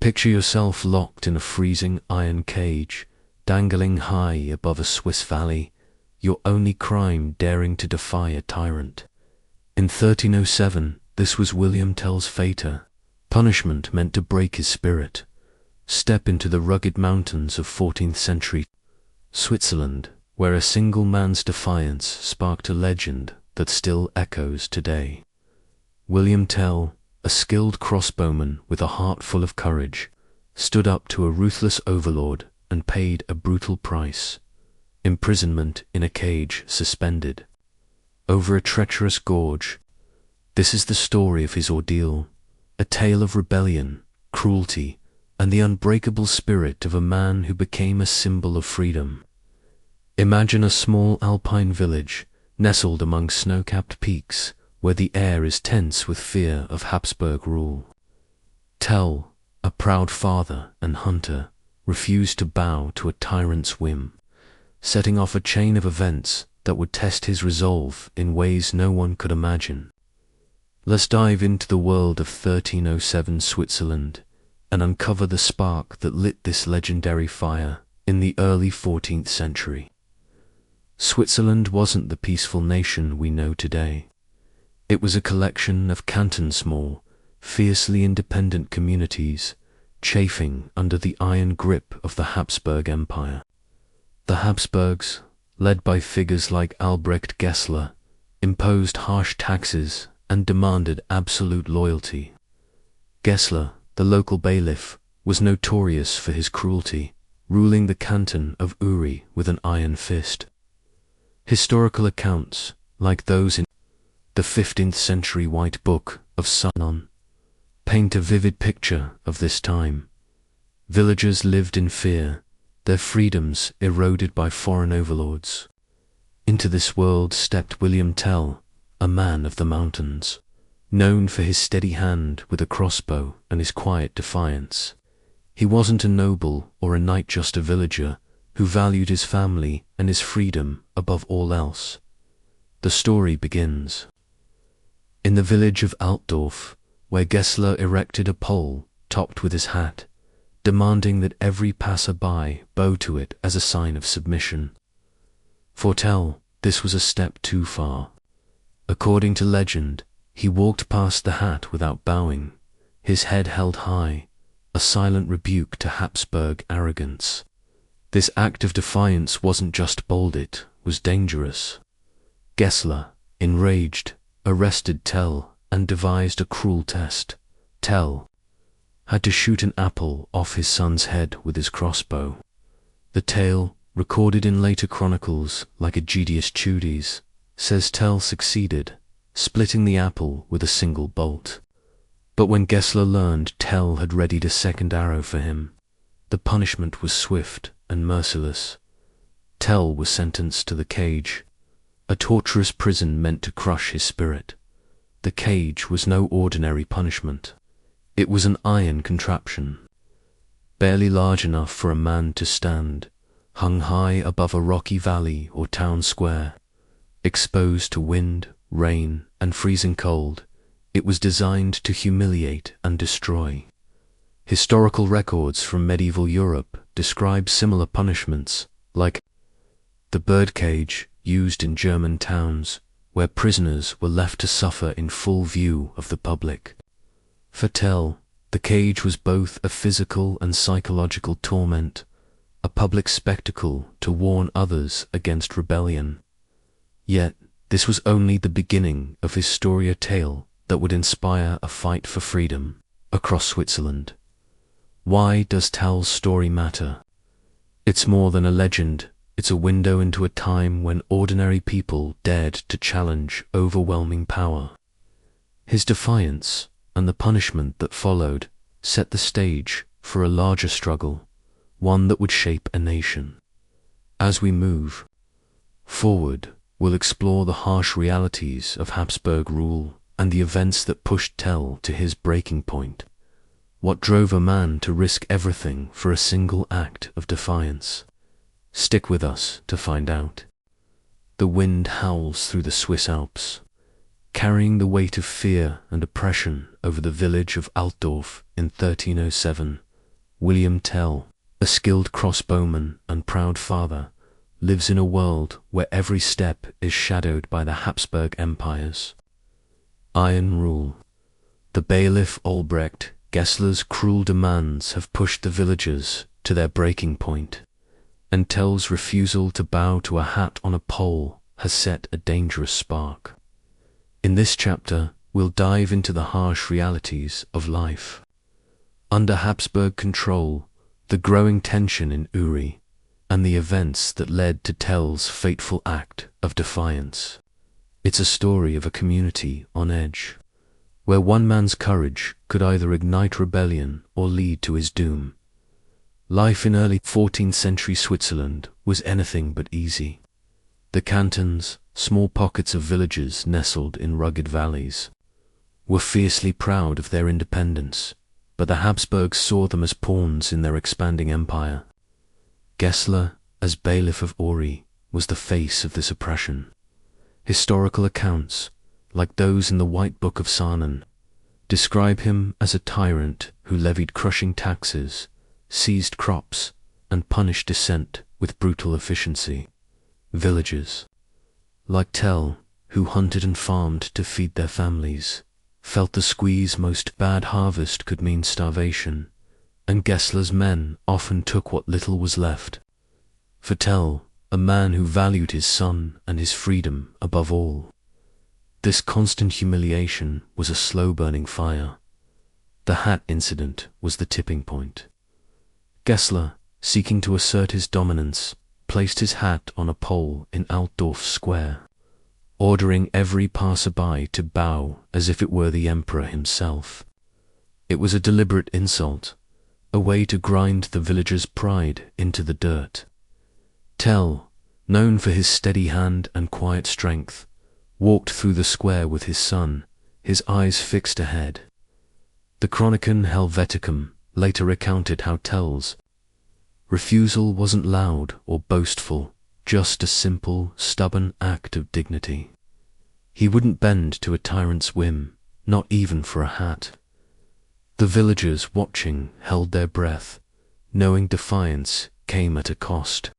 Picture yourself locked in a freezing iron cage, dangling high above a Swiss valley, your only crime daring to defy a tyrant. In 1307, this was William Tell's fate, punishment meant to break his spirit. Step into the rugged mountains of 14th century Switzerland, where a single man's defiance sparked a legend that still echoes today. William Tell, a skilled crossbowman with a heart full of courage, stood up to a ruthless overlord and paid a brutal price: imprisonment in a cage suspended over a treacherous gorge. This is the story of his ordeal, a tale of rebellion, cruelty, and the unbreakable spirit of a man who became a symbol of freedom. Imagine a small alpine village nestled among snow-capped peaks, where the air is tense with fear of Habsburg rule. Tell, a proud father and hunter, refused to bow to a tyrant's whim, setting off a chain of events that would test his resolve in ways no one could imagine. Let's dive into the world of 1307 Switzerland and uncover the spark that lit this legendary fire in the early 14th century. Switzerland wasn't the peaceful nation we know today. It was a collection of small, fiercely independent communities, chafing under the iron grip of the Habsburg Empire. The Habsburgs, led by figures like Albrecht Gessler, imposed harsh taxes and demanded absolute loyalty. Gessler, the local bailiff, was notorious for his cruelty, ruling the canton of Uri with an iron fist. Historical accounts, like those in the 15th century White Book of Sinon, paint a vivid picture of this time. Villagers lived in fear, their freedoms eroded by foreign overlords. Into this world stepped William Tell, a man of the mountains, known for his steady hand with a crossbow and his quiet defiance. He wasn't a noble or a knight, just a villager who valued his family and his freedom above all else. The story begins in the village of Altdorf, where Gessler erected a pole topped with his hat, demanding that every passer-by bow to it as a sign of submission. For Tell, this was a step too far. According to legend, he walked past the hat without bowing, his head held high, a silent rebuke to Habsburg arrogance. This act of defiance wasn't just bold, it was dangerous. Gessler, enraged, arrested Tell and devised a cruel test. Tell had to shoot an apple off his son's head with his crossbow. The tale, recorded in later chronicles like Aegidius Tudes, says Tell succeeded, splitting the apple with a single bolt. But when Gessler learned Tell had readied a second arrow for him, the punishment was swift and merciless. Tell was sentenced to the cage, a torturous prison meant to crush his spirit. The cage was no ordinary punishment. It was an iron contraption, barely large enough for a man to stand, hung high above a rocky valley or town square. Exposed to wind, rain, and freezing cold, it was designed to humiliate and destroy. Historical records from medieval Europe describe similar punishments, like the birdcage used in German towns, where prisoners were left to suffer in full view of the public. For Tell, the cage was both a physical and psychological torment, a public spectacle to warn others against rebellion. Yet, this was only the beginning of his story, a tale that would inspire a fight for freedom across Switzerland. Why does Tell's story matter? It's more than a legend. It's a window into a time when ordinary people dared to challenge overwhelming power. His defiance and the punishment that followed set the stage for a larger struggle, one that would shape a nation. As we move forward, we'll explore the harsh realities of Habsburg rule and the events that pushed Tell to his breaking point. What drove a man to risk everything for a single act of defiance? Stick with us to find out. The wind howls through the Swiss Alps, carrying the weight of fear and oppression over the village of Altdorf in 1307, William Tell, a skilled crossbowman and proud father, lives in a world where every step is shadowed by the Habsburg empires. Iron rule. The bailiff Albrecht Gessler's cruel demands have pushed the villagers to their breaking point, and Tell's refusal to bow to a hat on a pole has set a dangerous spark. In this chapter, we'll dive into the harsh realities of life. Under Habsburg control, the growing tension in Uri, and the events that led to Tell's fateful act of defiance. It's a story of a community on edge, where one man's courage could either ignite rebellion or lead to his doom. Life in early 14th century Switzerland was anything but easy. The cantons, small pockets of villages nestled in rugged valleys, were fiercely proud of their independence, but the Habsburgs saw them as pawns in their expanding empire. Gessler, as bailiff of Uri, was the face of this oppression. Historical accounts, like those in the White Book of Saanen, describe him as a tyrant who levied crushing taxes, seized crops, and punished dissent with brutal efficiency. Villagers, like Tell, who hunted and farmed to feed their families, felt the squeeze most bad harvest could mean starvation, and Gessler's men often took what little was left. For Tell, a man who valued his son and his freedom above all, this constant humiliation was a slow-burning fire. The hat incident was the tipping point. Gessler, seeking to assert his dominance, placed his hat on a pole in Altdorf Square, ordering every passerby to bow as if it were the emperor himself. It was a deliberate insult, a way to grind the villagers' pride into the dirt. Tell, known for his steady hand and quiet strength, walked through the square with his son, his eyes fixed ahead. The Chronicon Helveticum later recounted how Tell's refusal wasn't loud or boastful, just a simple, stubborn act of dignity. He wouldn't bend to a tyrant's whim, not even for a hat. The villagers watching held their breath, knowing defiance came at a cost.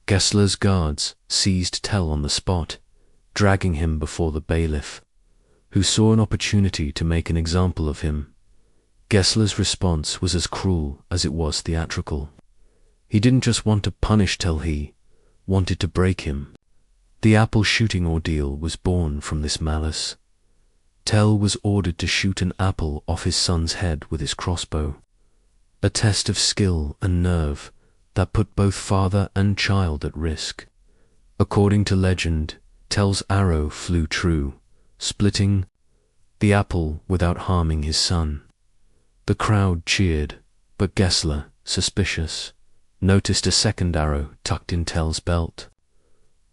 Gessler's guards seized Tell on the spot, dragging him before the bailiff, who saw an opportunity to make an example of him. Gessler's response was as cruel as it was theatrical. He didn't just want to punish Tell, he wanted to break him. The apple shooting ordeal was born from this malice. Tell was ordered to shoot an apple off his son's head with his crossbow, a test of skill and nerve that put both father and child at risk. According to legend, Tell's arrow flew true, splitting the apple without harming his son. The crowd cheered, but Gessler, suspicious, noticed a second arrow tucked in Tell's belt.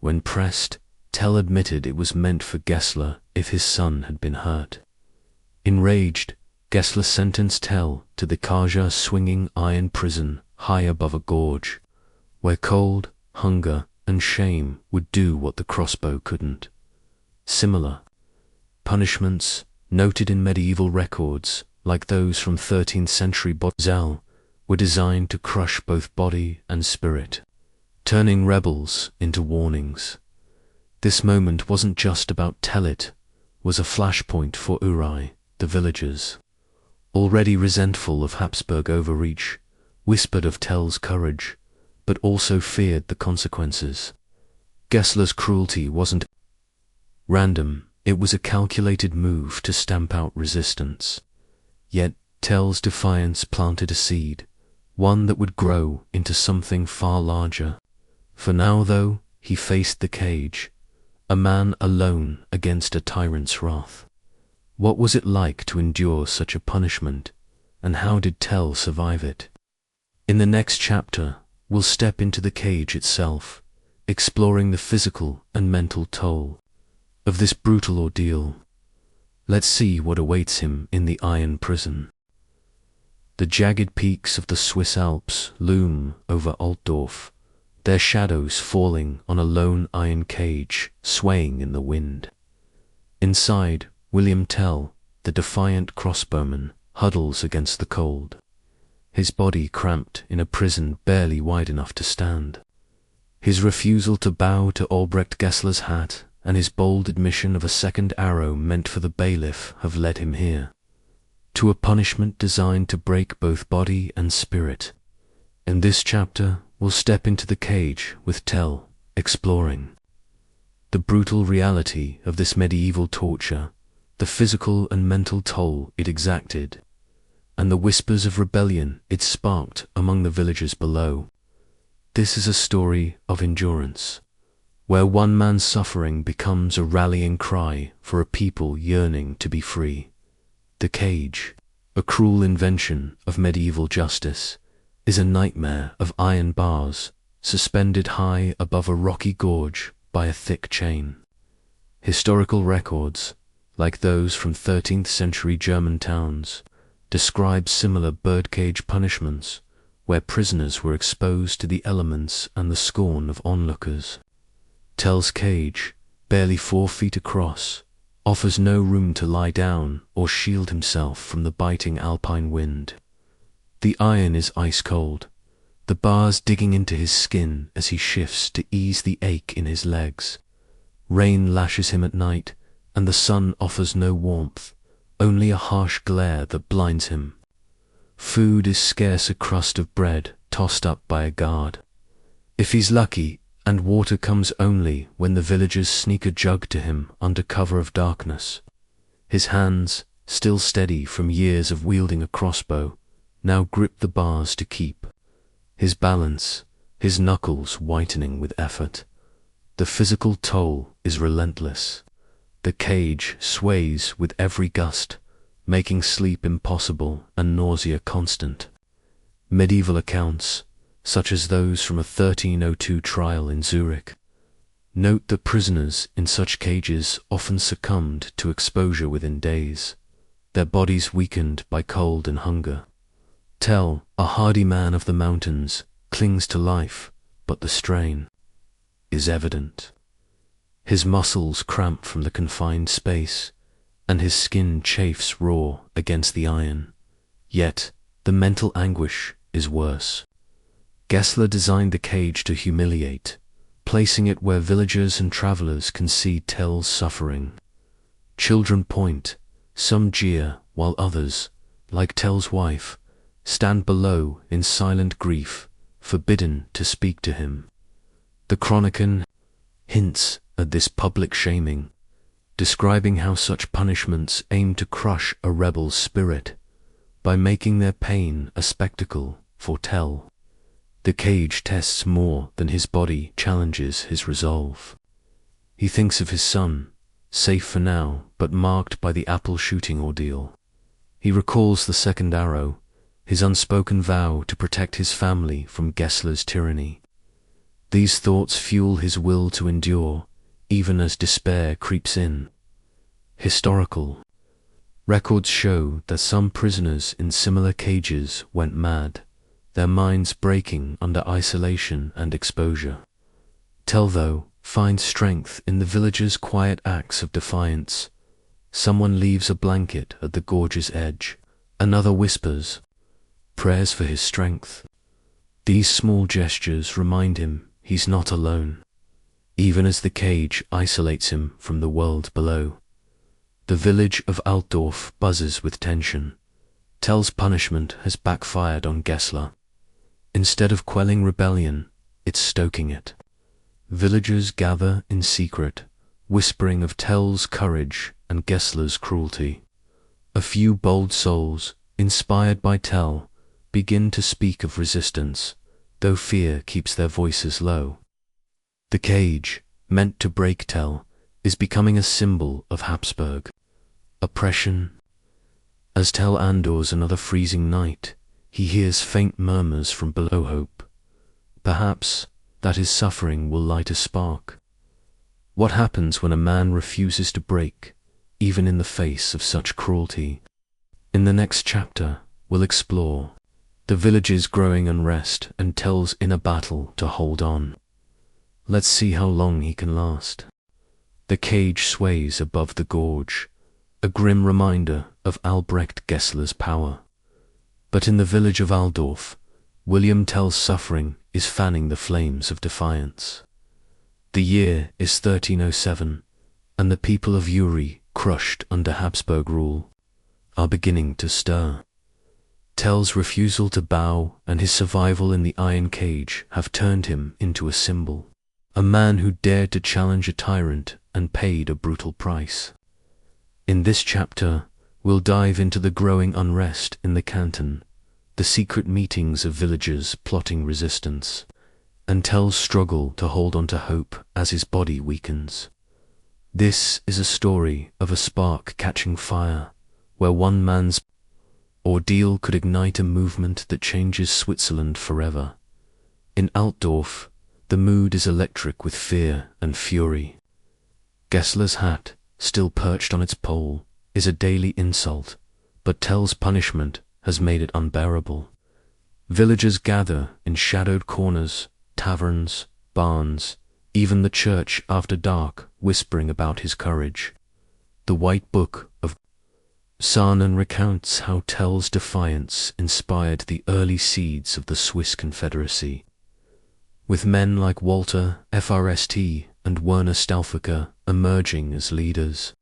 When pressed, Tell admitted it was meant for Gessler if his son had been hurt. Enraged, Gessler sentenced Tell to the Kaja swinging iron prison high above a gorge, where cold, hunger, and shame would do what the crossbow couldn't. Similar punishments, noted in medieval records like those from 13th century Botzel, were designed to crush both body and spirit, turning rebels into warnings. This moment wasn't just about Tell, it was a flashpoint for Uri, the villagers, already resentful of Habsburg overreach, whispered of Tell's courage, but also feared the consequences. Gessler's cruelty wasn't random, it was a calculated move to stamp out resistance. Yet Tell's defiance planted a seed, one that would grow into something far larger. For now, though, he faced the cage, a man alone against a tyrant's wrath. What was it like to endure such a punishment, and how did Tell survive it? In the next chapter, we'll step into the cage itself, exploring the physical and mental toll of this brutal ordeal. Let's see what awaits him in the iron prison. The jagged peaks of the Swiss Alps loom over Altdorf, their shadows falling on a lone iron cage swaying in the wind. Inside, William Tell, the defiant crossbowman, huddles against the cold. his body cramped in a prison barely wide enough to stand. His refusal to bow to Albrecht Gessler's hat and his bold admission of a second arrow meant for the bailiff have led him here, to a punishment designed to break both body and spirit. In this chapter, we'll step into the cage with Tell, exploring the brutal reality of this medieval torture, the physical and mental toll it exacted, and the whispers of rebellion it sparked among the villagers below. This is a story of endurance, where one man's suffering becomes a rallying cry for a people yearning to be free. The cage, a cruel invention of medieval justice, is a nightmare of iron bars suspended high above a rocky gorge by a thick chain. Historical records, like those from 13th century German towns, describe similar birdcage punishments where prisoners were exposed to the elements and the scorn of onlookers. Tell's cage, barely 4 feet across, offers no room to lie down or shield himself from the biting alpine wind. The iron is ice cold, the bars digging into his skin as he shifts to ease the ache in his legs. Rain lashes him at night, and the sun offers no warmth, only a harsh glare that blinds him. Food is scarce, a crust of bread tossed up by a guard, if he's lucky, and water comes only when the villagers sneak a jug to him under cover of darkness. His hands, still steady from years of wielding a crossbow, now grip the bars to keep. His balance, his knuckles whitening with effort. The physical toll is relentless. The cage sways with every gust, making sleep impossible and nausea constant. Medieval accounts, such as those from a 1302 trial in Zurich, note that prisoners in such cages often succumbed to exposure within days, their bodies weakened by cold and hunger. Tell, a hardy man of the mountains, clings to life, but the strain is evident. His muscles cramp from the confined space, and his skin chafes raw against the iron. Yet, the mental anguish is worse. Gessler designed the cage to humiliate, placing it where villagers and travelers can see Tell's suffering. Children point, some jeer, while others, like Tell's wife, stand below in silent grief, forbidden to speak to him. The Chronicle hints at this public shaming, describing how such punishments aim to crush a rebel's spirit by making their pain a spectacle for Tell. The cage tests more than his body challenges his resolve. He thinks of his son, safe for now but marked by the apple shooting ordeal. He recalls the second arrow, his unspoken vow to protect his family from Gessler's tyranny. These thoughts fuel his will to endure, even as despair creeps in. Historical records show that some prisoners in similar cages went mad, their minds breaking under isolation and exposure. Tell, though, finds strength in the villagers' quiet acts of defiance. Someone leaves a blanket at the gorge's edge, another whispers prayers for his strength. These small gestures remind him he's not alone, even as the cage isolates him from the world below. The village of Altdorf buzzes with tension. Tell's punishment has backfired on Gessler. Instead of quelling rebellion, it's stoking it. Villagers gather in secret, whispering of Tell's courage and Gessler's cruelty. A few bold souls, inspired by Tell, begin to speak of resistance, though fear keeps their voices low. The cage, meant to break Tell, is becoming a symbol of Habsburg oppression. As Tell endures another freezing night, he hears faint murmurs from below. Hope, perhaps, that his suffering will light a spark. What happens when a man refuses to break, even in the face of such cruelty? In the next chapter, we'll explore the village's growing unrest and Tell's inner battle to hold on. Let's see how long he can last. The cage sways above the gorge, a grim reminder of Albrecht Gessler's power. But in the village of Aldorf, William Tell's suffering is fanning the flames of defiance. The year is 1307, and the people of Uri, crushed under Habsburg rule, are beginning to stir. Tell's refusal to bow and his survival in the iron cage have turned him into a symbol, a man who dared to challenge a tyrant and paid a brutal price. In this chapter, we'll dive into the growing unrest in the canton, the secret meetings of villagers plotting resistance, and Tell's struggle to hold on to hope as his body weakens. This is a story of a spark catching fire, where one man's ordeal could ignite a movement that changes Switzerland forever. In Altdorf, the mood is electric with fear and fury. Gessler's hat, still perched on its pole, is a daily insult, but Tell's punishment has made it unbearable. Villagers gather in shadowed corners, taverns, barns, even the church after dark, whispering about his courage. The White Book of Sahnen recounts how Tell's defiance inspired the early seeds of the Swiss Confederacy, with men like Walter Frst and Werner Stauffacher emerging as leaders.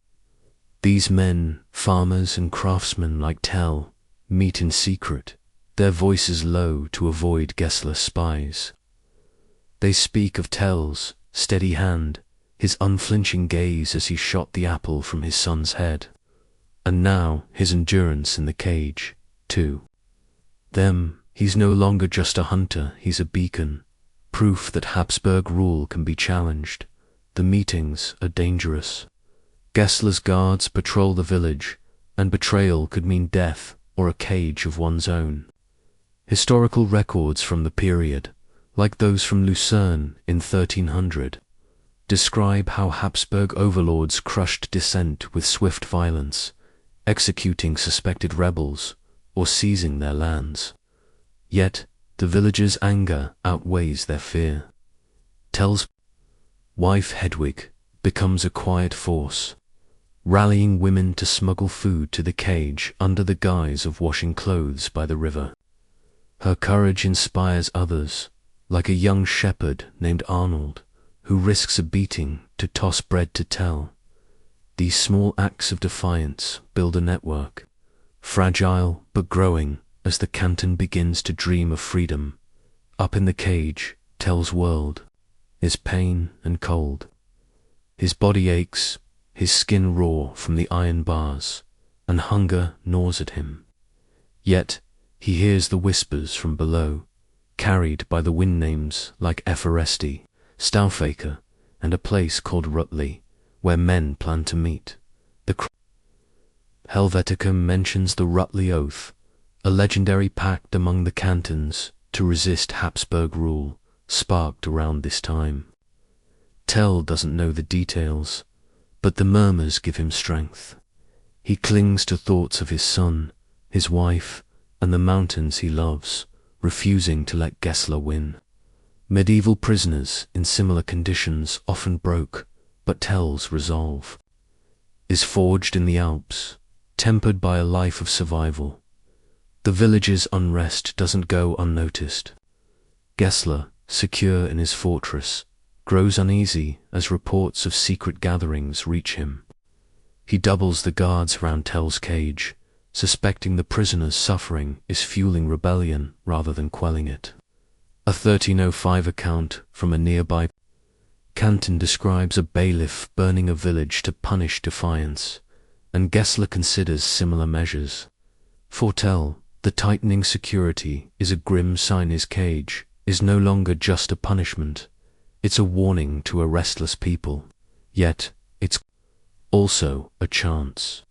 These men, farmers and craftsmen like Tell, meet in secret, their voices low to avoid Gessler's spies. They speak of Tell's steady hand, his unflinching gaze as he shot the apple from his son's head, and now his endurance in the cage, too. Them, he's no longer just a hunter, he's a beacon, proof that Habsburg rule can be challenged. The meetings are dangerous. Gessler's guards patrol the village, and betrayal could mean death or a cage of one's own. Historical records from the period, like those from Lucerne in 1300, describe how Habsburg overlords crushed dissent with swift violence, executing suspected rebels or seizing their lands. Yet, the villagers' anger outweighs their fear. Tell's wife Hedwig becomes a quiet force, rallying women to smuggle food to the cage under the guise of washing clothes by the river. Her courage inspires others, like a young shepherd named Arnold, who risks a beating to toss bread to Tell. These small acts of defiance build a network, fragile but growing as the canton begins to dream of freedom. Up in the cage, Tell's world is pain and cold. His body aches, his skin raw from the iron bars, and hunger gnaws at him. Yet he hears the whispers from below, carried by the wind names like Efferesti, Stauffacher, and a place called Rutli, where men plan to meet. The Helvetica mentions the Rutli Oath, a legendary pact among the cantons to resist Habsburg rule, sparked around this time. Tell doesn't know the details, but the murmurs give him strength. He clings to thoughts of his son, his wife, and the mountains he loves, refusing to let Gessler win. Medieval prisoners in similar conditions often broke, but Tell's resolve is forged in the Alps, tempered by a life of survival. The village's unrest doesn't go unnoticed. Gessler, secure in his fortress, grows uneasy as reports of secret gatherings reach him. He doubles the guards around Tell's cage, suspecting the prisoner's suffering is fueling rebellion rather than quelling it. A 1305 account from a nearby canton describes a bailiff burning a village to punish defiance, and Gessler considers similar measures. For Tell, the tightening security is a grim sign his cage is no longer just a punishment, it's a warning to a restless people. Yet, it's also a chance.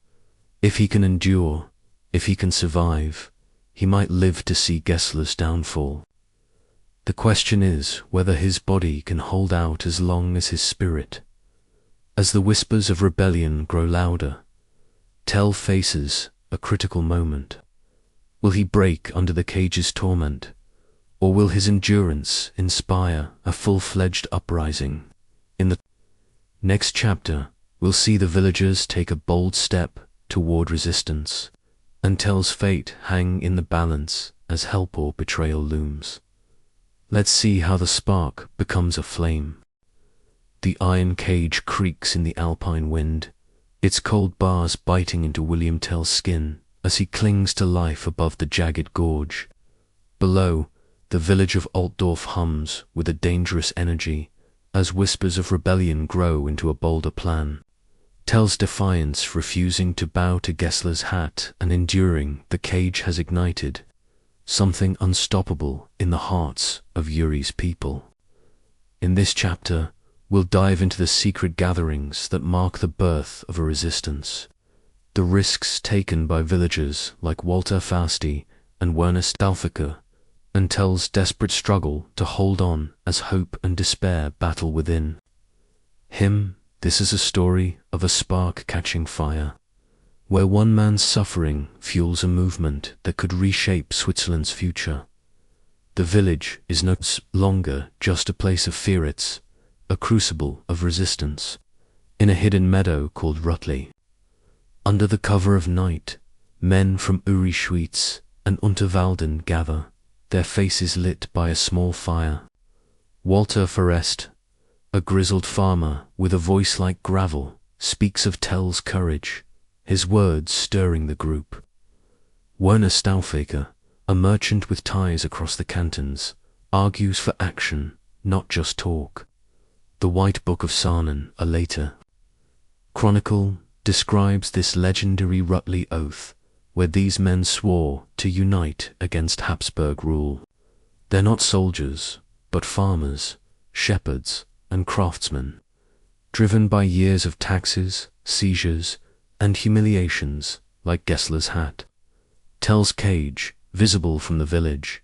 If he can endure, if he can survive, he might live to see Gessler's downfall. The question is whether his body can hold out as long as his spirit. As the whispers of rebellion grow louder, Tell faces a critical moment. Will he break under the cage's torment, or will his endurance inspire a full-fledged uprising? In the next chapter, we'll see the villagers take a bold step toward resistance, and Tell's fate hang in the balance as help or betrayal looms. Let's see how the spark becomes a flame. The iron cage creaks in the alpine wind, its cold bars biting into William Tell's skin as he clings to life above the jagged gorge. Below, the village of Altdorf hums with a dangerous energy as whispers of rebellion grow into a bolder plan. Tell's defiance refusing to bow to Gessler's hat and enduring the cage has ignited something unstoppable in the hearts of Yuri's people. In this chapter, we'll dive into the secret gatherings that mark the birth of a resistance, the risks taken by villagers like Walter Fausti and Werner Stauffacher, and Tell's desperate struggle to hold on as hope and despair battle within him. This is a story of a spark catching fire, where one man's suffering fuels a movement that could reshape Switzerland's future. The village is no longer just a place of fear, it's a crucible of resistance. In a hidden meadow called Rutli, under the cover of night, men from Uri Schwyz and Unterwalden gather, their faces lit by a small fire. Walter Forrest, a grizzled farmer with a voice like gravel, speaks of Tell's courage, his words stirring the group. Werner Stauffacher, a merchant with ties across the cantons, argues for action, not just talk. The White Book of Sahnen, a later chronicle, describes this legendary Rutli oath, where these men swore to unite against Habsburg rule. They're not soldiers, but farmers, shepherds, and craftsmen, driven by years of taxes, seizures, and humiliations like Gessler's hat. Tell's cage, visible from the village,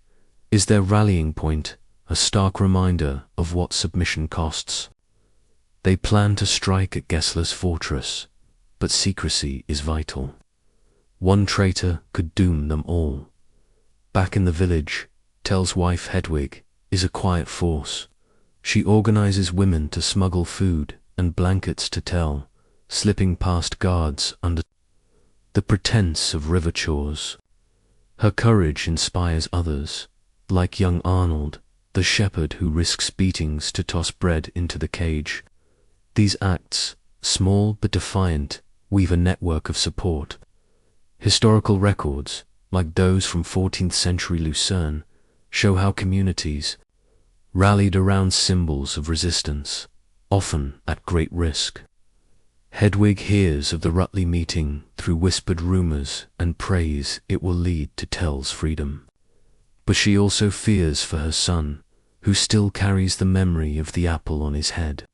is their rallying point, a stark reminder of what submission costs. They plan to strike at Gessler's fortress, but secrecy is vital. One traitor could doom them all. Back in the village, Tell's wife Hedwig is a quiet force. She organizes women to smuggle food and blankets to Tell, slipping past guards under the pretense of river chores. Her courage inspires others, like young Arnold, the shepherd who risks beatings to toss bread into the cage. These acts, small but defiant, weave a network of support. Historical records, like those from 14th century Lucerne, show how communities rallied around symbols of resistance, often at great risk. Hedwig hears of the Rutli meeting through whispered rumors and prays it will lead to Tell's freedom. But she also fears for her son, who still carries the memory of the apple on his head,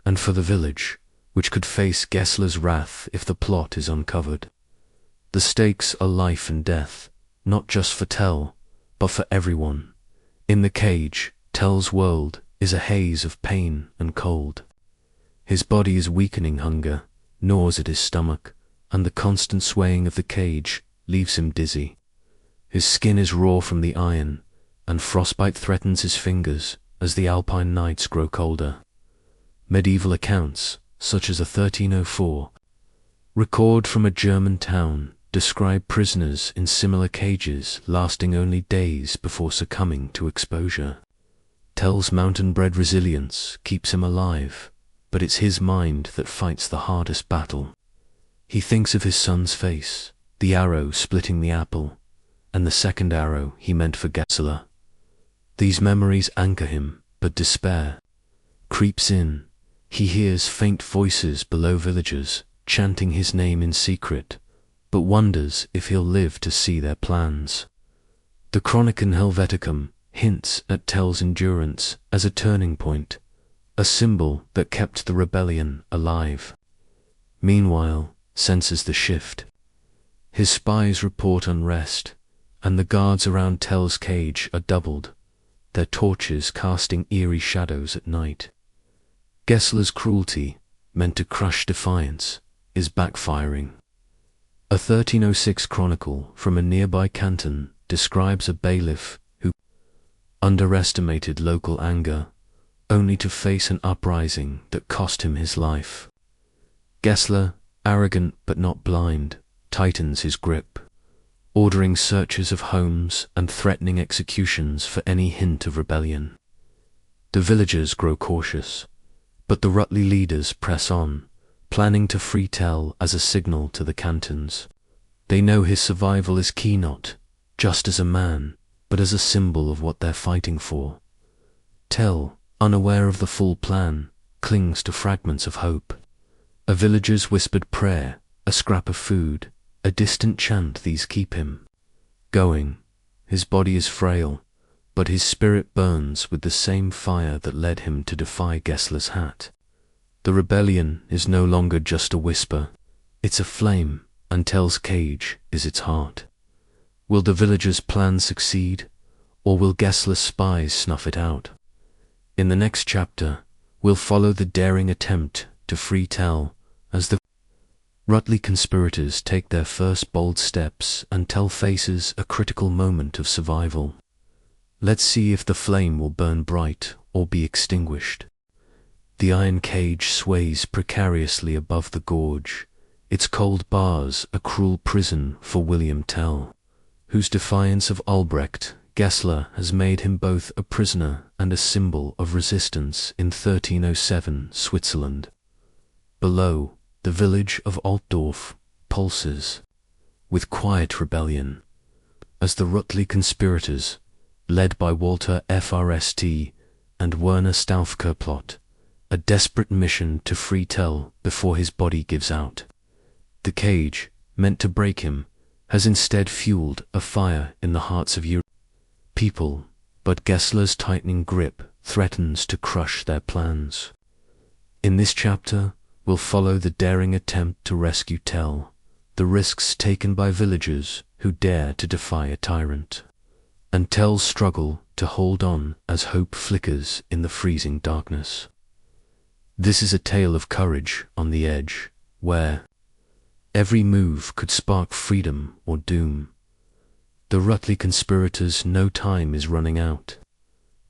and for the village, which could face Gessler's wrath if the plot is uncovered. The stakes are life and death, not just for Tell, but for everyone. In the cage, Tell's world is a haze of pain and cold. His body is weakening hunger, gnaws at his stomach, and the constant swaying of the cage leaves him dizzy. His skin is raw from the iron, and frostbite threatens his fingers as the alpine nights grow colder. Medieval accounts, such as a 1304 record from a German town, describe prisoners in similar cages lasting only days before succumbing to exposure. Tell's mountain-bred resilience keeps him alive, but it's his mind that fights the hardest battle. He thinks of his son's face, the arrow splitting the apple, and the second arrow he meant for Gessler. These memories anchor him, but despair creeps in. He hears faint voices below villagers chanting his name in secret, but wonders if he'll live to see their plans. The Chroniken Helveticum hints at Tell's endurance as a turning point, a symbol that kept the rebellion alive. Meanwhile, senses the shift. His spies report unrest, and the guards around Tell's cage are doubled, their torches casting eerie shadows at night. Gessler's cruelty, meant to crush defiance, is backfiring. A 1306 chronicle from a nearby canton describes a bailiff who underestimated local anger, only to face an uprising that cost him his life. Gessler, arrogant but not blind, tightens his grip. ordering searches of homes and threatening executions for any hint of rebellion. The villagers grow cautious, but the Rutley leaders press on, planning to free Tell as a signal to the cantons. They know his survival is key, not just as a man, but as a symbol of what they're fighting for. Tell, unaware of the full plan, clings to fragments of hope. A villager's whispered prayer, a scrap of food, a distant chant, these keep him going. His body is frail, but his spirit burns with the same fire that led him to defy Gessler's hat. The rebellion is no longer just a whisper, it's a flame, and Tell's cage is its heart. Will the villagers' plan succeed, or will Gessler's spies snuff it out? In the next chapter, we'll follow the daring attempt to free Tell as the Rutley conspirators take their first bold steps and Tell faces a critical moment of survival. Let's see if the flame will burn bright or be extinguished. The iron cage sways precariously above the gorge, its cold bars a cruel prison for William Tell, whose defiance of Albrecht, Gessler has made him both a prisoner and a symbol of resistance in 1307 Switzerland. Below, the village of Altdorf pulses with quiet rebellion as the Rutley conspirators, led by Walter Frst and Werner Stauffer, plot a desperate mission to free Tell before his body gives out. The cage, meant to break him, has instead fueled a fire in the hearts of Europe people, but Gessler's tightening grip threatens to crush their plans. In this chapter, we'll follow the daring attempt to rescue Tell, the risks taken by villagers who dare to defy a tyrant, and Tell's struggle to hold on as hope flickers in the freezing darkness. This is a tale of courage on the edge, where every move could spark freedom or doom. The Rutley conspirators know time is running out.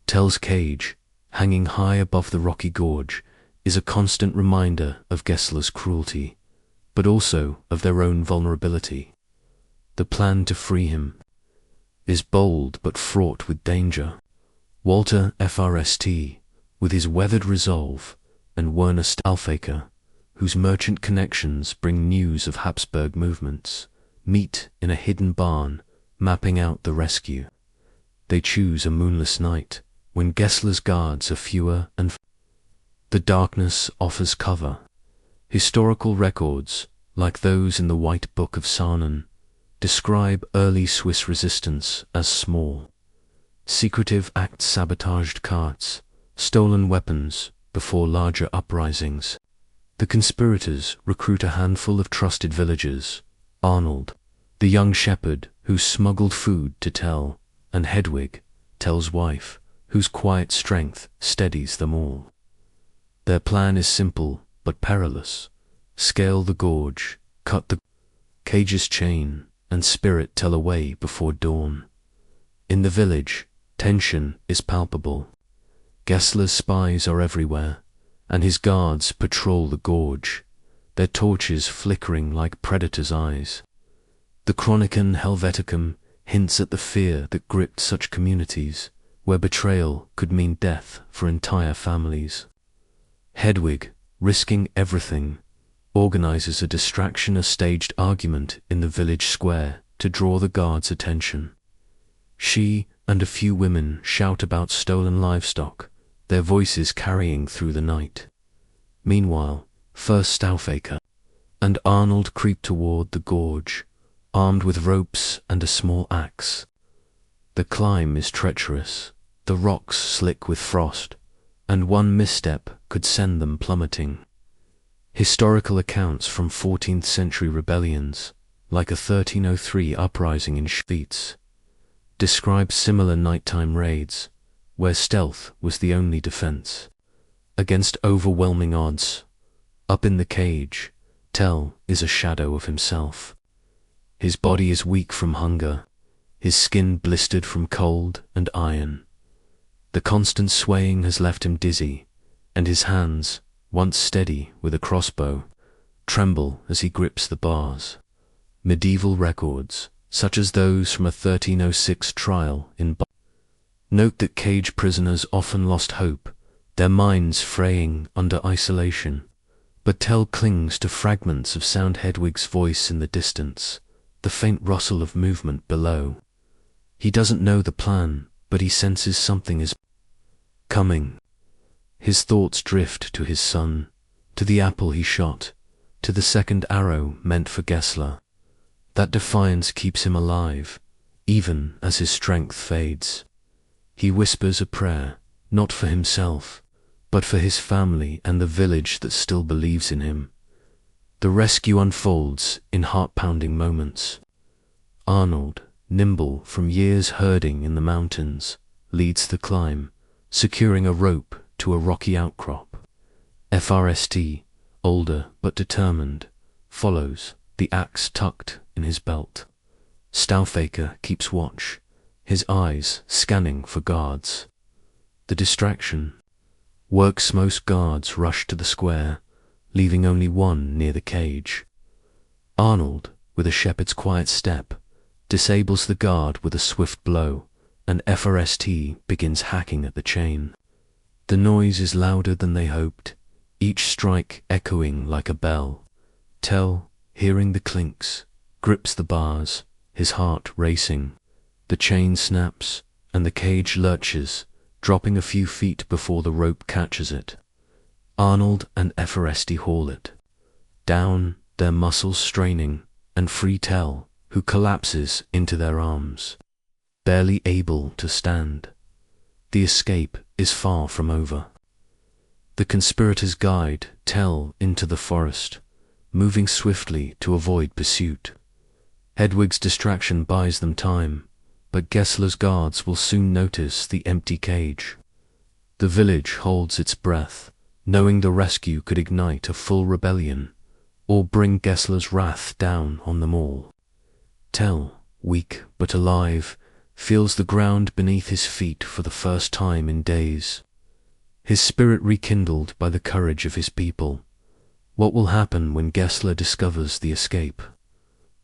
Tell's cage, hanging high above the rocky gorge, is a constant reminder of Gessler's cruelty, but also of their own vulnerability. The plan to free him is bold but fraught with danger. Walter Frst, with his weathered resolve, and Werner Stauffer, whose merchant connections bring news of Habsburg movements, meet in a hidden barn, mapping out the rescue. They choose a moonless night, when Gessler's guards are fewer and the darkness offers cover. Historical records, like those in the White Book of Saanen, describe early Swiss resistance as small. Secretive acts sabotaged carts, stolen weapons before larger uprisings. The conspirators recruit a handful of trusted villagers, Arnold, the young shepherd who smuggled food to Tell, and Hedwig, Tell's wife, whose quiet strength steadies them all. Their plan is simple but perilous. Scale the gorge, cut the cage's chain, and spirit Tell away before dawn. In the village, tension is palpable. Gessler's spies are everywhere, and his guards patrol the gorge, their torches flickering like predators' eyes. The Chronicon Helveticum hints at the fear that gripped such communities, where betrayal could mean death for entire families. Hedwig, risking everything, organizes a staged argument in the village square to draw the guards' attention. She and a few women shout about stolen livestock, their voices carrying through the night. Meanwhile, first Stauffer and Arnold creep toward the gorge, armed with ropes and a small axe. The climb is treacherous, the rocks slick with frost, and one misstep could send them plummeting. Historical accounts from 14th century rebellions, like a 1303 uprising in Schwyz, describe similar nighttime raids, where stealth was the only defense. Against overwhelming odds, up in the cage, Tell is a shadow of himself. His body is weak from hunger, his skin blistered from cold and iron. The constant swaying has left him dizzy, and his hands, once steady with a crossbow, tremble as he grips the bars. Medieval records, such as those from a 1306 trial in Note that cage prisoners often lost hope, their minds fraying under isolation. But Tell clings to fragments of sound Hedwig's voice in the distance, the faint rustle of movement below. He doesn't know the plan, but he senses something is coming. His thoughts drift to his son, to the apple he shot, to the second arrow meant for Gessler. That defiance keeps him alive, even as his strength fades. He whispers a prayer, not for himself, but for his family and the village that still believes in him. The rescue unfolds in heart-pounding moments. Arnold, nimble from years herding in the mountains, leads the climb, securing a rope to a rocky outcrop. FRST, older but determined, follows, the axe tucked in his belt. Stauffacher keeps watch, his eyes scanning for guards. The distraction works. Most guards rush to the square, leaving only one near the cage. Arnold, with a shepherd's quiet step, disables the guard with a swift blow, and FRST begins hacking at the chain. The noise is louder than they hoped, each strike echoing like a bell. Tell, hearing the clinks, grips the bars, his heart racing. The chain snaps, and the cage lurches, dropping a few feet before the rope catches it. Arnold and FRST haul it down, their muscles straining, and free Tell, who collapses into their arms, barely able to stand. The escape is far from over. The conspirators guide Tell into the forest, moving swiftly to avoid pursuit. Hedwig's distraction buys them time, but Gessler's guards will soon notice the empty cage. The village holds its breath, knowing the rescue could ignite a full rebellion, or bring Gessler's wrath down on them all. Tell, weak but alive, feels the ground beneath his feet for the first time in days. His spirit rekindled by the courage of his people. What will happen when Gessler discovers the escape?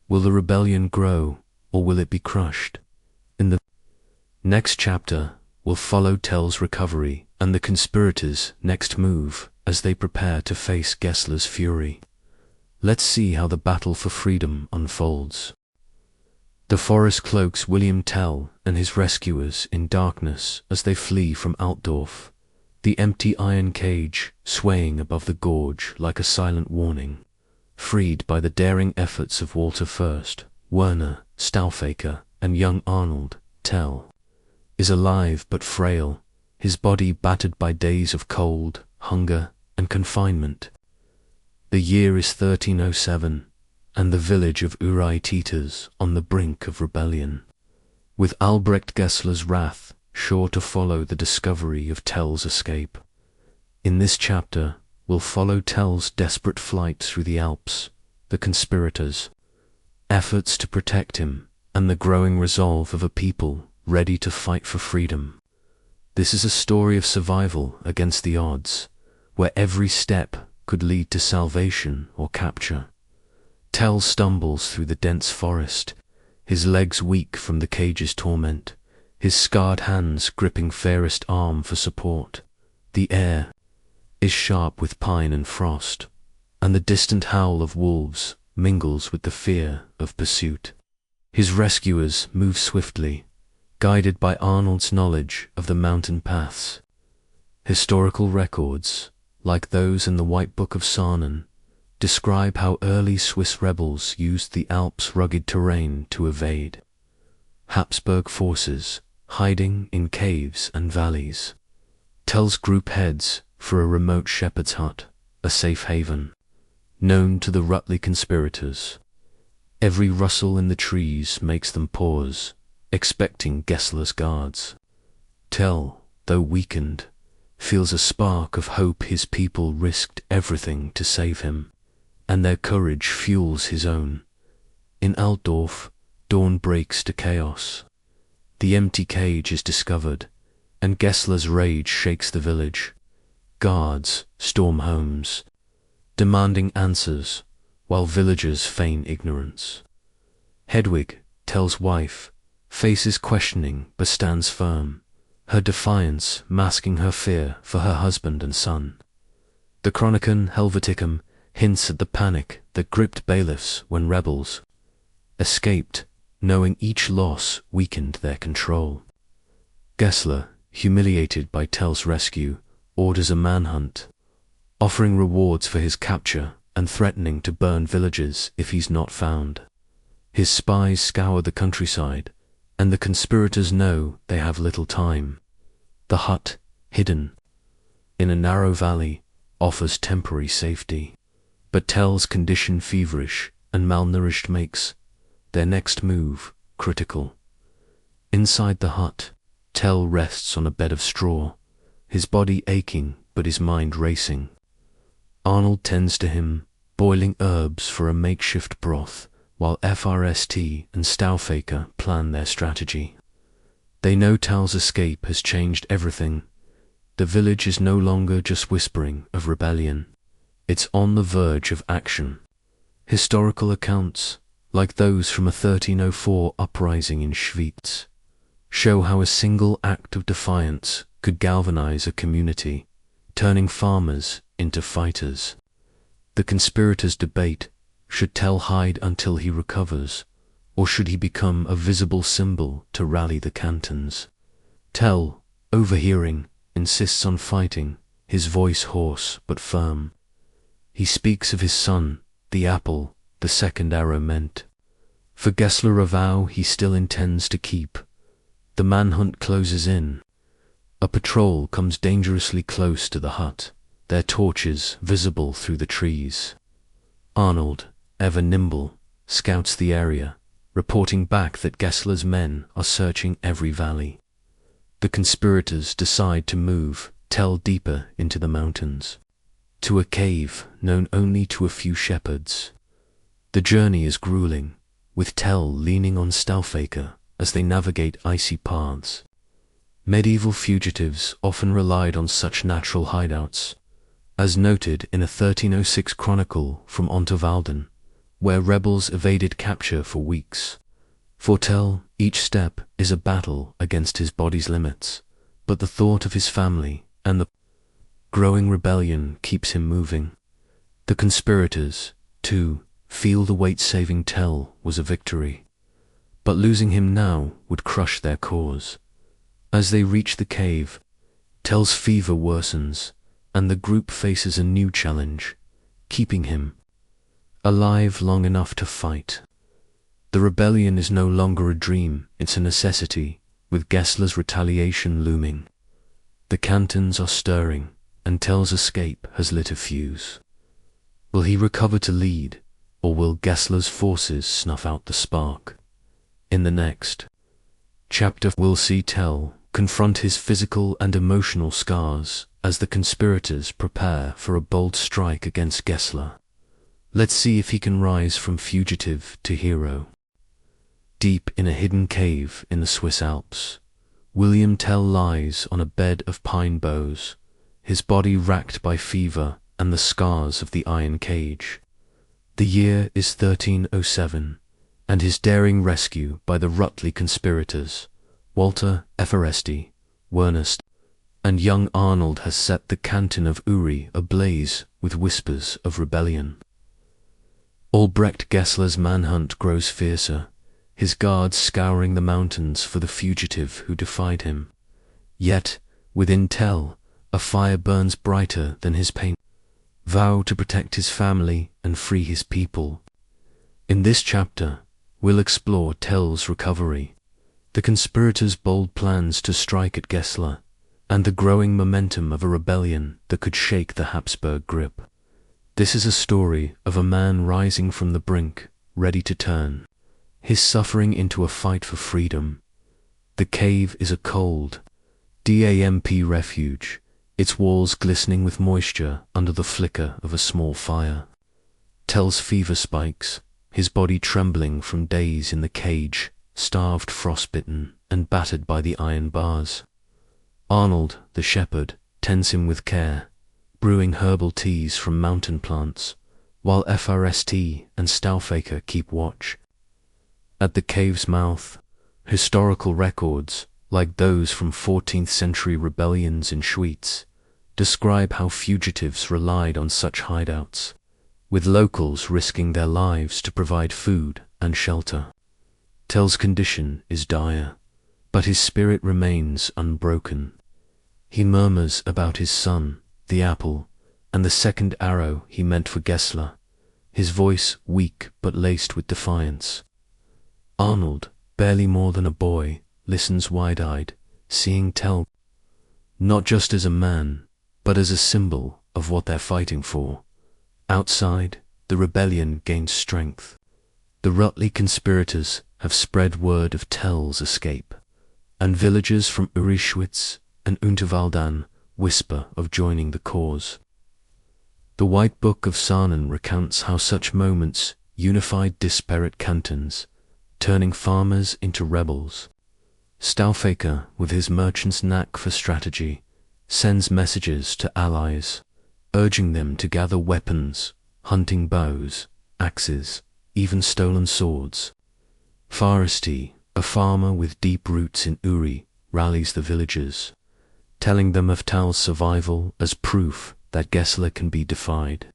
Will the rebellion grow, or will it be crushed? In the next chapter, we'll follow Tell's recovery and the conspirators' next move as they prepare to face Gessler's fury. Let's see how the battle for freedom unfolds. The forest cloaks William Tell and his rescuers in darkness as they flee from Altdorf, the empty iron cage swaying above the gorge like a silent warning. Freed by the daring efforts of Walter Fürst, Werner, Stauffacher, and young Arnold, Tell is alive but frail, his body battered by days of cold, hunger, and confinement. The year is 1307, and the village of Uri-Tieters on the brink of rebellion, with Albrecht Gessler's wrath sure to follow the discovery of Tell's escape. In this chapter, we'll follow Tell's desperate flight through the Alps, the conspirators' efforts to protect him, and the growing resolve of a people ready to fight for freedom. This is a story of survival against the odds, where every step could lead to salvation or capture. Tell stumbles through the dense forest, his legs weak from the cage's torment, his scarred hands gripping fairest arm for support. The air is sharp with pine and frost, and the distant howl of wolves mingles with the fear of pursuit. His rescuers move swiftly, guided by Arnold's knowledge of the mountain paths. Historical records, like those in the White Book of Saanen, describe how early Swiss rebels used the Alps' rugged terrain to evade Habsburg forces, hiding in caves and valleys. Tell's group heads for a remote shepherd's hut, a safe haven, known to the Rutley conspirators. Every rustle in the trees makes them pause, expecting Gessler's guards. Tell, though weakened, feels a spark of hope. His people risked everything to save him, and their courage fuels his own. In Altdorf, dawn breaks to chaos. The empty cage is discovered, and Gessler's rage shakes the village. Guards storm homes, demanding answers, while villagers feign ignorance. Hedwig, Tell's wife, faces questioning but stands firm, her defiance masking her fear for her husband and son. The Chronicon Helveticum hints at the panic that gripped bailiffs when rebels escaped, knowing each loss weakened their control. Gessler, humiliated by Tell's rescue, orders a manhunt, offering rewards for his capture and threatening to burn villages if he's not found. His spies scour the countryside, and the conspirators know they have little time. The hut, hidden in a narrow valley, offers temporary safety, but Tell's condition feverish and malnourished makes their next move critical. Inside the hut, Tell rests on a bed of straw, his body aching but his mind racing. Arnold tends to him, boiling herbs for a makeshift broth, while FRST and Stauffacher plan their strategy. They know Tell's escape has changed everything. The village is no longer just whispering of rebellion. It's on the verge of action. Historical accounts, like those from a 1304 uprising in Schwyz, show how a single act of defiance could galvanize a community, turning farmers into fighters. The conspirators debate, should Tell hide until he recovers, or should he become a visible symbol to rally the cantons? Tell, overhearing, insists on fighting, his voice hoarse but firm. He speaks of his son, the apple the second arrow meant. For Gessler a vow he still intends to keep. The manhunt closes in. A patrol comes dangerously close to the hut, their torches visible through the trees. Arnold, ever nimble, scouts the area, reporting back that Gessler's men are searching every valley. The conspirators decide to move Tell deeper into the mountains, to a cave known only to a few shepherds. The journey is grueling, with Tell leaning on Stauffacher as they navigate icy paths. Medieval fugitives often relied on such natural hideouts, as noted in a 1306 chronicle from Unterwalden, where rebels evaded capture for weeks. For Tell, each step is a battle against his body's limits, but the thought of his family and the growing rebellion keeps him moving. The conspirators, too, feel the weight saving Tell was a victory, but losing him now would crush their cause. As they reach the cave, Tell's fever worsens, and the group faces a new challenge, keeping him alive long enough to fight. The rebellion is no longer a dream, it's a necessity, with Gessler's retaliation looming. The cantons are stirring, and Tell's escape has lit a fuse. Will he recover to lead, or will Gessler's forces snuff out the spark? In the next chapter, we'll see Tell confront his physical and emotional scars as the conspirators prepare for a bold strike against Gessler. Let's see if he can rise from fugitive to hero. Deep in a hidden cave in the Swiss Alps, William Tell lies on a bed of pine boughs, his body racked by fever and the scars of the iron cage. The year is 1307, and his daring rescue by the Rutley conspirators, Walter Efferesti, Wernest, and young Arnold has set the canton of Uri ablaze with whispers of rebellion. Albrecht Gessler's manhunt grows fiercer, his guards scouring the mountains for the fugitive who defied him. Yet, within Tell, a fire burns brighter than his pain. Vow to protect his family and free his people. In this chapter, we'll explore Tell's recovery, the conspirators' bold plans to strike at Gessler, and the growing momentum of a rebellion that could shake the Habsburg grip. This is a story of a man rising from the brink, ready to turn his suffering into a fight for freedom. The cave is a cold, damp refuge, its walls glistening with moisture under the flicker of a small fire. Tell's fever spikes, his body trembling from days in the cage, starved, frostbitten, and battered by the iron bars. Arnold, the shepherd, tends him with care, brewing herbal teas from mountain plants, while FRST and Stauffacher keep watch. At the cave's mouth, historical records, like those from 14th century rebellions in Schwyz, describe how fugitives relied on such hideouts, with locals risking their lives to provide food and shelter. Tell's condition is dire, but his spirit remains unbroken. He murmurs about his son, the apple, and the second arrow he meant for Gessler, his voice weak but laced with defiance. Arnold, barely more than a boy, listens wide-eyed, seeing Tell not just as a man, but as a symbol of what they're fighting for. Outside, the rebellion gains strength. The Rutley conspirators have spread word of Tell's escape, and villagers from Urischwitz and Unterwaldan whisper of joining the cause. The White Book of Saanen recounts how such moments unified disparate cantons, turning farmers into rebels. Stauffacher, with his merchant's knack for strategy, sends messages to allies, urging them to gather weapons, hunting bows, axes, even stolen swords. Forresty, a farmer with deep roots in Uri, rallies the villagers, telling them of Tell's survival as proof that Gessler can be defied.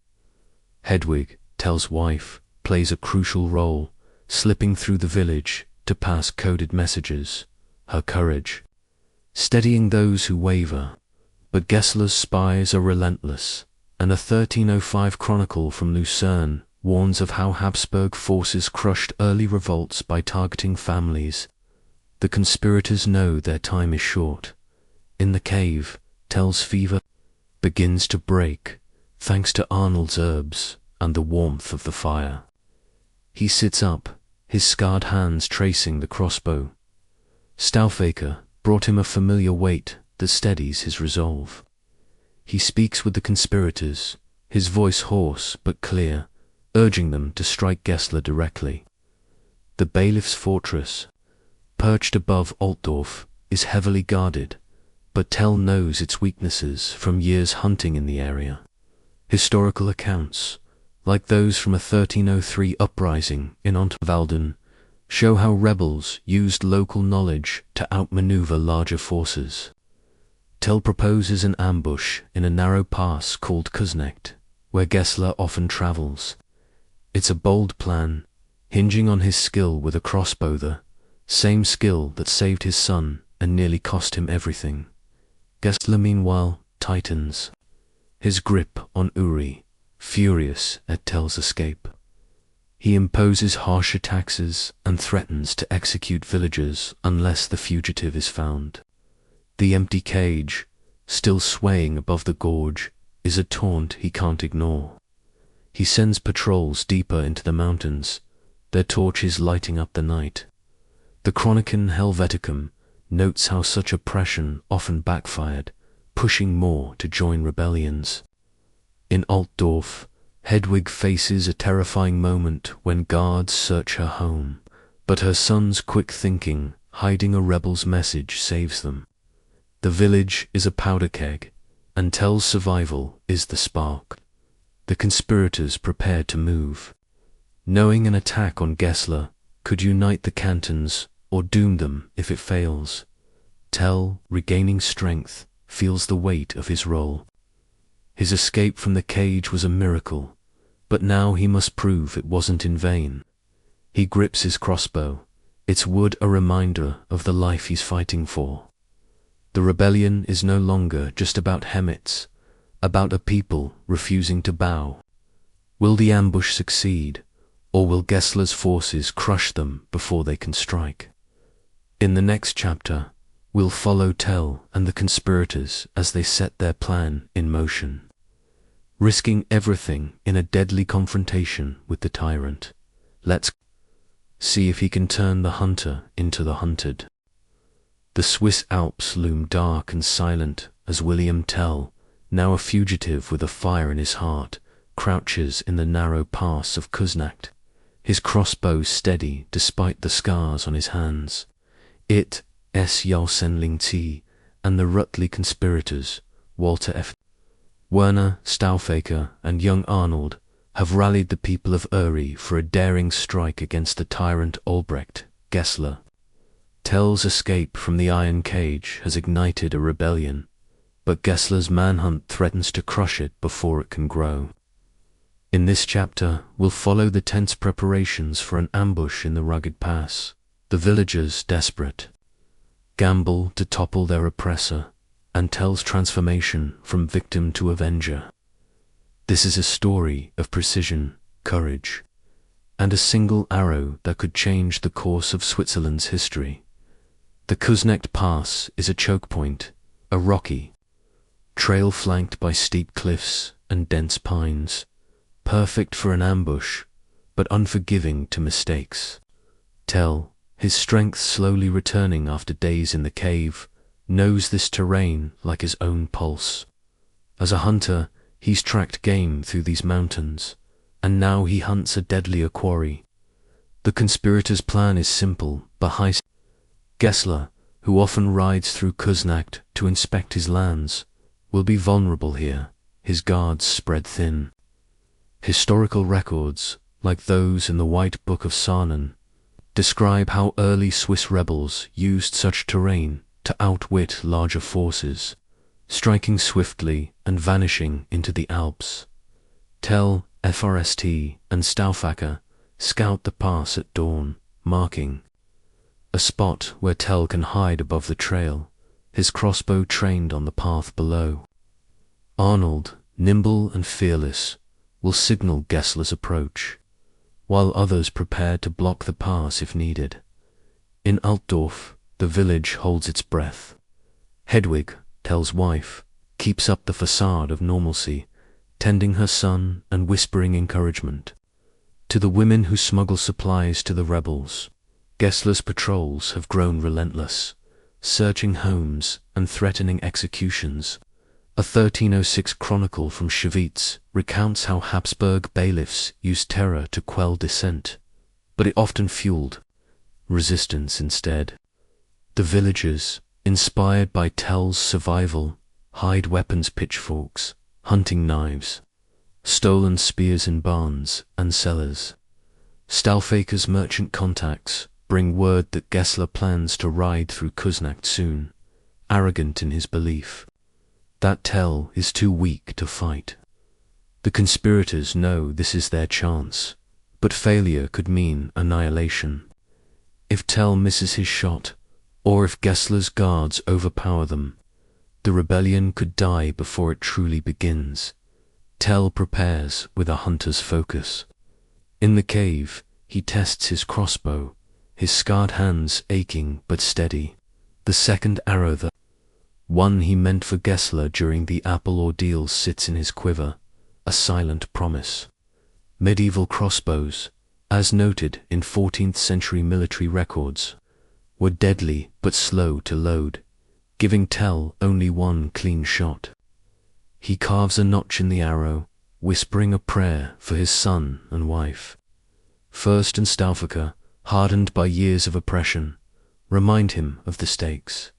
Hedwig, Tell's wife, plays a crucial role, slipping through the village to pass coded messages, her courage steadying those who waver. But Gessler's spies are relentless, and a 1305 chronicle from Lucerne warns of how Habsburg forces crushed early revolts by targeting families. The conspirators know their time is short. In the cave, Tell's fever begins to break, thanks to Arnold's herbs and the warmth of the fire. He sits up, his scarred hands tracing the crossbow. Stauffacher brought him a familiar weight that steadies his resolve. He speaks with the conspirators, his voice hoarse but clear, urging them to strike Gessler directly. The bailiff's fortress, perched above Altdorf, is heavily guarded, but Tell knows its weaknesses from years hunting in the area. Historical accounts, like those from a 1303 uprising in Unterwalden, show how rebels used local knowledge to outmaneuver larger forces. Tell proposes an ambush in a narrow pass called Kusnecht, where Gessler often travels. It's a bold plan, hinging on his skill with a crossbow, the same skill that saved his son and nearly cost him everything. Gessler, meanwhile, tightens his grip on Uri, furious at Tell's escape. He imposes harsher taxes and threatens to execute villagers unless the fugitive is found. The empty cage, still swaying above the gorge, is a taunt he can't ignore. He sends patrols deeper into the mountains, their torches lighting up the night. The Chroniken Helveticum notes how such oppression often backfired, pushing more to join rebellions. In Altdorf, Hedwig faces a terrifying moment when guards search her home, but her son's quick thinking, hiding a rebel's message, saves them. The village is a powder keg, and Tell's survival is the spark. The conspirators prepare to move, knowing an attack on Gessler could unite the cantons or doom them if it fails. Tell, regaining strength, feels the weight of his role. His escape from the cage was a miracle, but now he must prove it wasn't in vain. He grips his crossbow, its wood a reminder of the life he's fighting for. The rebellion is no longer just about Hemitz, about a people refusing to bow. Will the ambush succeed, or will Gessler's forces crush them before they can strike? In the next chapter, we'll follow Tell and the conspirators as they set their plan in motion, risking everything in a deadly confrontation with the tyrant. Let's see if he can turn the hunter into the hunted. The Swiss Alps loom dark and silent as William Tell, now a fugitive with a fire in his heart, crouches in the narrow pass of Kusnacht, his crossbow steady despite the scars on his hands. It, S. Jausenling T., and the Rutley conspirators, Walter F. Werner, Stauffacher, and young Arnold, have rallied the people of Uri for a daring strike against the tyrant Albrecht Gessler. Tell's escape from the iron cage has ignited a rebellion, but Gessler's manhunt threatens to crush it before it can grow. In this chapter, we'll follow the tense preparations for an ambush in the rugged pass. The villagers, desperate, gamble to topple their oppressor, and Tell's transformation from victim to avenger. This is a story of precision, courage, and a single arrow that could change the course of Switzerland's history. The Kuznect Pass is a choke point, a rocky trail flanked by steep cliffs and dense pines, perfect for an ambush, but unforgiving to mistakes. Tell, his strength slowly returning after days in the cave, knows this terrain like his own pulse. As a hunter, he's tracked game through these mountains, and now he hunts a deadlier quarry. The conspirators' plan is simple but high. Gessler, who often rides through Kuznacht to inspect his lands, will be vulnerable here, his guards spread thin. Historical records, like those in the White Book of Sarnen, describe how early Swiss rebels used such terrain to outwit larger forces, striking swiftly and vanishing into the Alps. Tell, FRST, and Stauffacher scout the pass at dawn, marking a spot where Tell can hide above the trail, his crossbow trained on the path below. Arnold, nimble and fearless, will signal Gessler's approach, while others prepare to block the pass if needed. In Altdorf, the village holds its breath. Hedwig, Tell's wife, keeps up the facade of normalcy, tending her son and whispering encouragement. To the women who smuggle supplies to the rebels, Gessler's patrols have grown relentless, searching homes and threatening executions. A 1306 chronicle from Schwyz recounts how Habsburg bailiffs used terror to quell dissent, but it often fueled resistance instead. The villagers, inspired by Tell's survival, hide weapons, pitchforks, hunting knives, stolen spears in barns and cellars. Stauffacher's merchant contacts bring word that Gessler plans to ride through Kuznacht soon, arrogant in his belief that Tell is too weak to fight. The conspirators know this is their chance, but failure could mean annihilation. If Tell misses his shot, or if Gessler's guards overpower them, the rebellion could die before it truly begins. Tell prepares with a hunter's focus. In the cave, he tests his crossbow, his scarred hands aching but steady. The second arrow, the one he meant for Gessler during the apple ordeal, sits in his quiver, a silent promise. Medieval crossbows, as noted in 14th century military records, were deadly but slow to load, giving Tell only one clean shot. He carves a notch in the arrow, whispering a prayer for his son and wife. Fürst and Stauffacher, hardened by years of oppression, remind him of the stakes.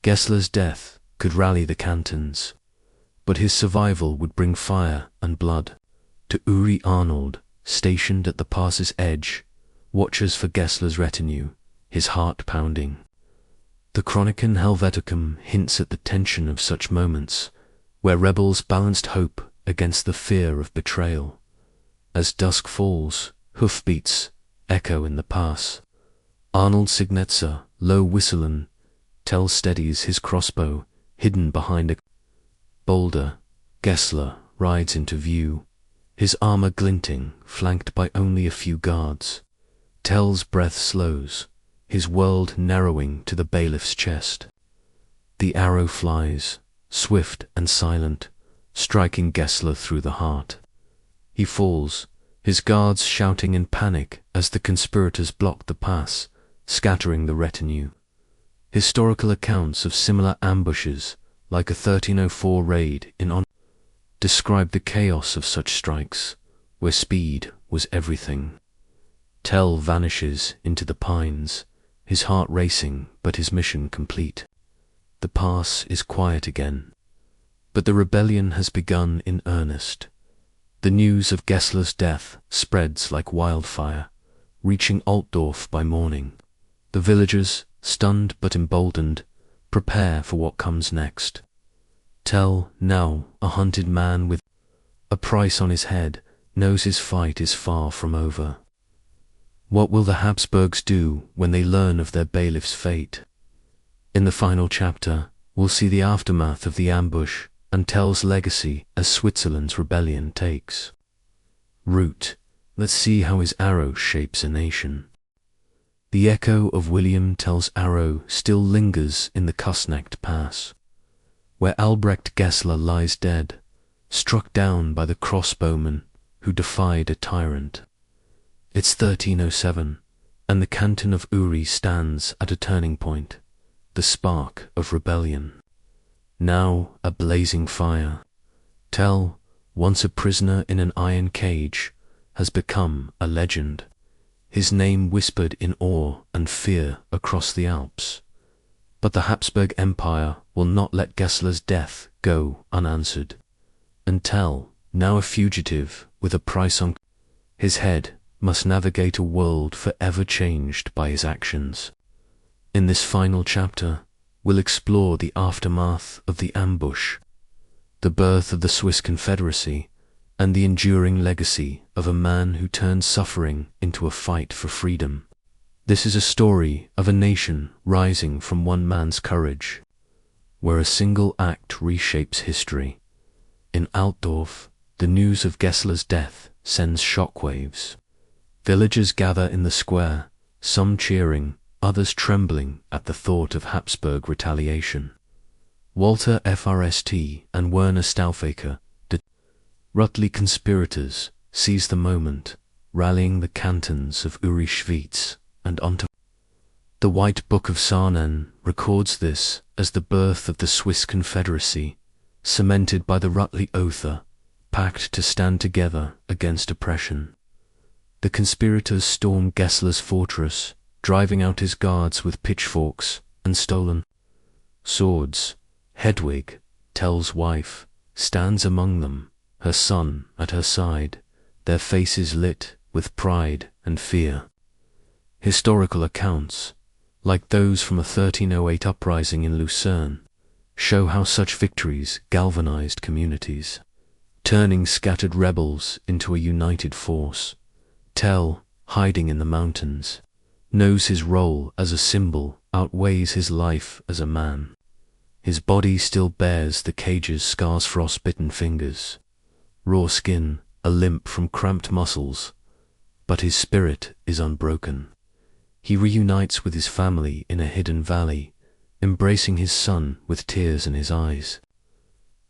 Gessler's death could rally the cantons, but his survival would bring fire and blood. To Uri Arnold, stationed at the pass's edge, watches for Gessler's retinue, his heart pounding. The Chroniken Helveticum hints at the tension of such moments, where rebels balanced hope against the fear of betrayal. As dusk falls, hoofbeats echo in the pass. Arnold Signetzer, low whistlen, Tell steadies his crossbow, hidden behind a boulder. Gessler rides into view, his armor glinting, flanked by only a few guards. Tell's breath slows, his world narrowing to the bailiff's chest. The arrow flies, swift and silent, striking Gessler through the heart. He falls, his guards shouting in panic as the conspirators block the pass, scattering the retinue. Historical accounts of similar ambushes, like a 1304 raid in On, describe the chaos of such strikes, where speed was everything. Tell vanishes into the pines, his heart racing but his mission complete. The pass is quiet again, but the rebellion has begun in earnest. The news of Gessler's death spreads like wildfire, reaching Altdorf by morning. The villagers, stunned but emboldened, prepare for what comes next. Tell, now a hunted man with a price on his head, knows his fight is far from over. What will the Habsburgs do when they learn of their bailiff's fate? In the final chapter, we'll see the aftermath of the ambush and Tell's legacy as Switzerland's rebellion takes root. Let's see how his arrow shapes a nation. The echo of William Tell's arrow still lingers in the Kussnacht Pass, where Albrecht Gessler lies dead, struck down by the crossbowman who defied a tyrant. It's 1307, and the canton of Uri stands at a turning point, the spark of rebellion. Now a blazing fire. Tell, once a prisoner in an iron cage, has become a legend, his name whispered in awe and fear across the Alps. But the Habsburg Empire will not let Gessler's death go unanswered. And Tell, now a fugitive with a price on his head, must navigate a world forever changed by his actions. In this final chapter, we'll explore the aftermath of the ambush, the birth of the Swiss Confederacy, and the enduring legacy of a man who turned suffering into a fight for freedom. This is a story of a nation rising from one man's courage, where a single act reshapes history. In Altdorf, the news of Gessler's death sends shockwaves. Villagers gather in the square, some cheering, others trembling at the thought of Habsburg retaliation. Walter Frst and Werner Stauffacher, the Rutli conspirators, seize the moment, rallying the cantons of Uri Schwyz and onto. The White Book of Saanen records this as the birth of the Swiss Confederacy, cemented by the Rutli Oath, pact to stand together against oppression. The conspirators storm Gessler's fortress, driving out his guards with pitchforks and stolen swords. Hedwig, Tell's wife, stands among them, her son at her side, their faces lit with pride and fear. Historical accounts, like those from a 1308 uprising in Lucerne, show how such victories galvanized communities, turning scattered rebels into a united force. Tell, hiding in the mountains, knows his role as a symbol outweighs his life as a man. His body still bears the cage's scars, frost-bitten fingers, raw skin, a limp from cramped muscles, but his spirit is unbroken. He reunites with his family in a hidden valley, embracing his son with tears in his eyes.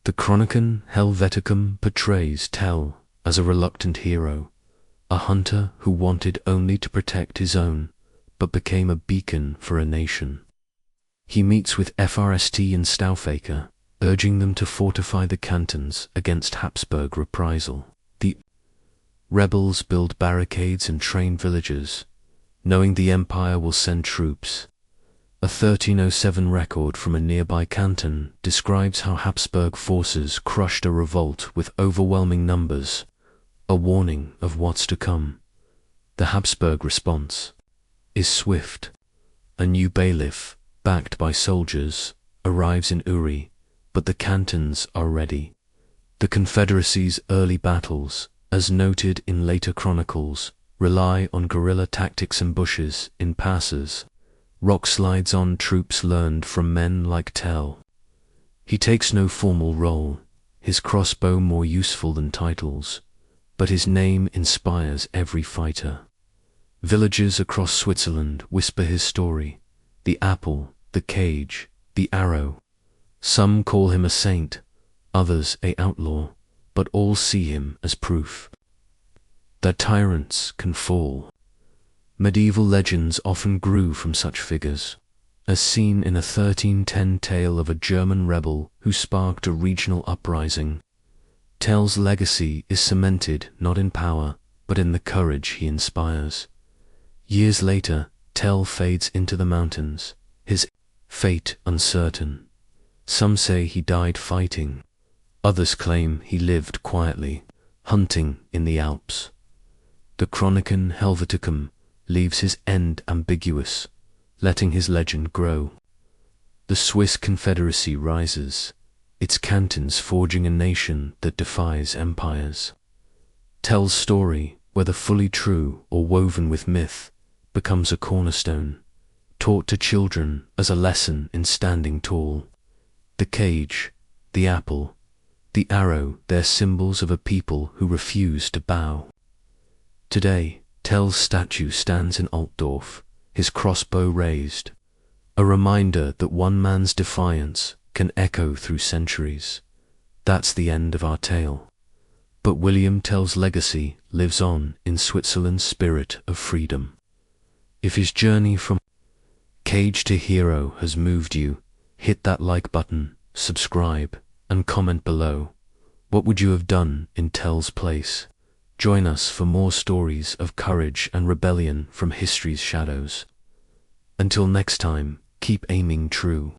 The Chronicon Helveticum portrays Tell as a reluctant hero, a hunter who wanted only to protect his own, but became a beacon for a nation. He meets with Frst and Stauffacher, urging them to fortify the cantons against Habsburg reprisal. The rebels build barricades and train villagers, knowing the empire will send troops. A 1307 record from a nearby canton describes how Habsburg forces crushed a revolt with overwhelming numbers, a warning of what's to come. The Habsburg response is swift. A new bailiff, backed by soldiers, arrives in Uri, but the cantons are ready. The Confederacy's early battles, as noted in later chronicles, rely on guerrilla tactics and bushes in passes. Rock slides on troops learned from men like Tell. He takes no formal role, his crossbow more useful than titles, but his name inspires every fighter. Villagers across Switzerland whisper his story, the apple, the cage, the arrow. Some call him a saint, others an outlaw, but all see him as proof that tyrants can fall. Medieval legends often grew from such figures, as seen in a 1310 tale of a German rebel who sparked a regional uprising. Tell's legacy is cemented not in power, but in the courage he inspires. Years later, Tell fades into the mountains, his fate uncertain. Some say he died fighting, others claim he lived quietly, hunting in the Alps. The Chronicon Helveticum leaves his end ambiguous, letting his legend grow. The Swiss Confederacy rises, its cantons forging a nation that defies empires. Tell's story, whether fully true or woven with myth, becomes a cornerstone, taught to children as a lesson in standing tall. The cage, the apple, the arrow, they're symbols of a people who refuse to bow. Today, Tell's statue stands in Altdorf, his crossbow raised, a reminder that one man's defiance can echo through centuries. That's the end of our tale. But William Tell's legacy lives on in Switzerland's spirit of freedom. If his journey from cage to hero has moved you, hit that like button, subscribe, and comment below. What would you have done in Tell's place? Join us for more stories of courage and rebellion from history's shadows. Until next time, keep aiming true.